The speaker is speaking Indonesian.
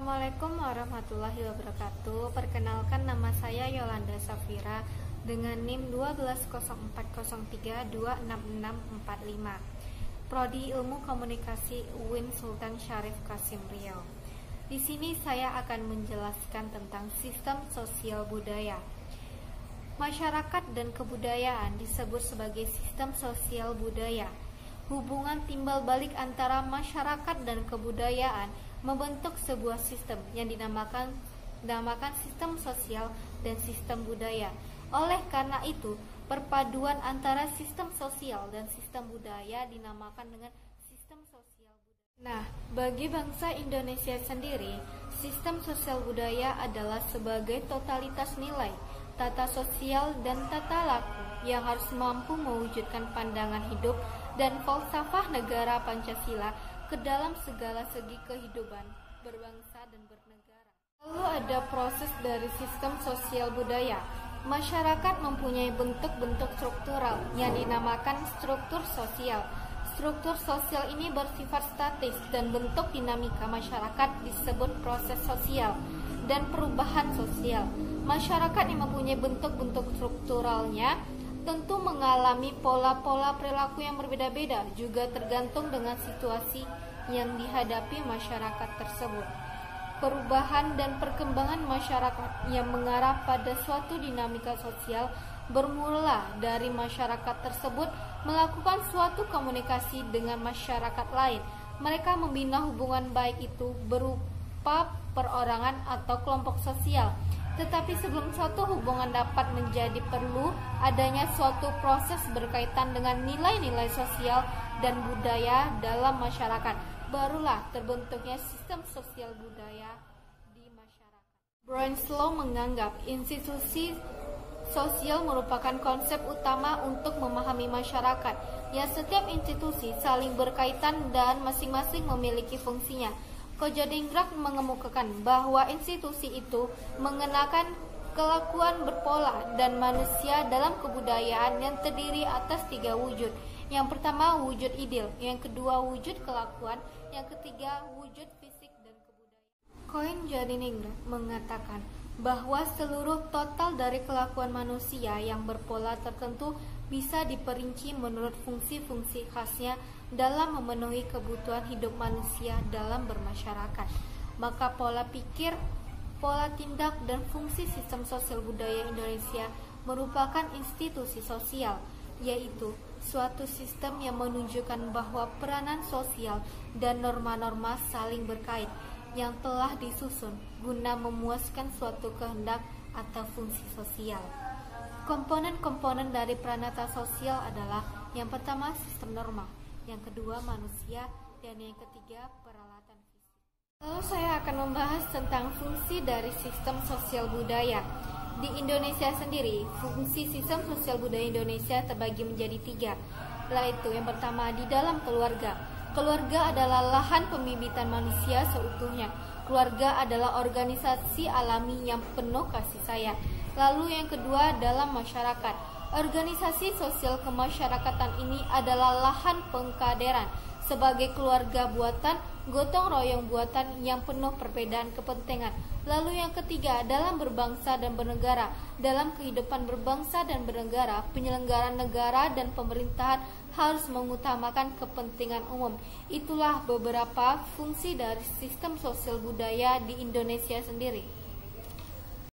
Assalamualaikum warahmatullahi wabarakatuh. Perkenalkan, nama saya Yolanda Safira dengan NIM 12040326645. Prodi Ilmu Komunikasi UIN Sultan Syarif Qasim Riau. Di sini saya akan menjelaskan tentang sistem sosial budaya. Masyarakat dan kebudayaan disebut sebagai sistem sosial budaya. Hubungan timbal balik antara masyarakat dan kebudayaan membentuk sebuah sistem yang dinamakan sistem sosial dan sistem budaya. Oleh karena itu, perpaduan antara sistem sosial dan sistem budaya dinamakan dengan sistem sosial budaya. Nah, bagi bangsa Indonesia sendiri, sistem sosial budaya adalah sebagai totalitas nilai, tata sosial dan tata laku yang harus mampu mewujudkan pandangan hidup dan falsafah negara Pancasila ke dalam segala segi kehidupan berbangsa dan bernegara. Lalu ada proses dari sistem sosial budaya. Masyarakat mempunyai bentuk-bentuk struktural yang dinamakan struktur sosial. Struktur sosial ini bersifat statis dan bentuk dinamika masyarakat disebut proses sosial dan perubahan sosial. Masyarakat yang mempunyai bentuk-bentuk strukturalnya tentu mengalami pola-pola perilaku yang berbeda-beda, juga tergantung dengan situasi yang dihadapi masyarakat tersebut. Perubahan dan perkembangan masyarakat yang mengarah pada suatu dinamika sosial bermula dari masyarakat tersebut melakukan suatu komunikasi dengan masyarakat lain. Mereka membina hubungan baik itu berupa perorangan atau kelompok sosial. Tetapi sebelum suatu hubungan dapat menjadi perlu adanya suatu proses berkaitan dengan nilai-nilai sosial dan budaya dalam masyarakat. Barulah terbentuknya sistem sosial budaya di masyarakat. Bronslow menganggap institusi sosial merupakan konsep utama untuk memahami masyarakat, yang setiap institusi saling berkaitan dan masing-masing memiliki fungsinya. Kojodingrak mengemukakan bahwa institusi itu mengenakan kelakuan berpola dan manusia dalam kebudayaan yang terdiri atas 3 wujud. Yang pertama wujud ideal, yang kedua wujud kelakuan, yang ketiga wujud fisik dan kebudayaan. Kojodingrak mengatakan bahwa seluruh total dari kelakuan manusia yang berpola tertentu bisa diperinci menurut fungsi-fungsi khasnya dalam memenuhi kebutuhan hidup manusia dalam bermasyarakat. Maka pola pikir, pola tindak, dan fungsi sistem sosial budaya Indonesia merupakan institusi sosial, yaitu suatu sistem yang menunjukkan bahwa peranan sosial dan norma-norma saling berkait yang telah disusun guna memuaskan suatu kehendak atau fungsi sosial. Komponen-komponen dari peranata sosial adalah yang pertama sistem norma, yang kedua manusia, dan yang ketiga peralatan fisik. Lalu saya akan membahas tentang fungsi dari sistem sosial budaya. Di Indonesia sendiri, fungsi sistem sosial budaya Indonesia terbagi menjadi 3, yaitu yang pertama di dalam keluarga. Keluarga adalah lahan pembibitan manusia seutuhnya. Keluarga adalah organisasi alami yang penuh kasih sayang. Lalu yang kedua dalam masyarakat. Organisasi sosial kemasyarakatan ini adalah lahan pengkaderan sebagai keluarga buatan, gotong royong buatan yang penuh perbedaan kepentingan. Lalu yang ketiga dalam berbangsa dan bernegara. Dalam kehidupan berbangsa dan bernegara, penyelenggaraan negara dan pemerintahan harus mengutamakan kepentingan umum. Itulah beberapa fungsi dari sistem sosial budaya di Indonesia sendiri.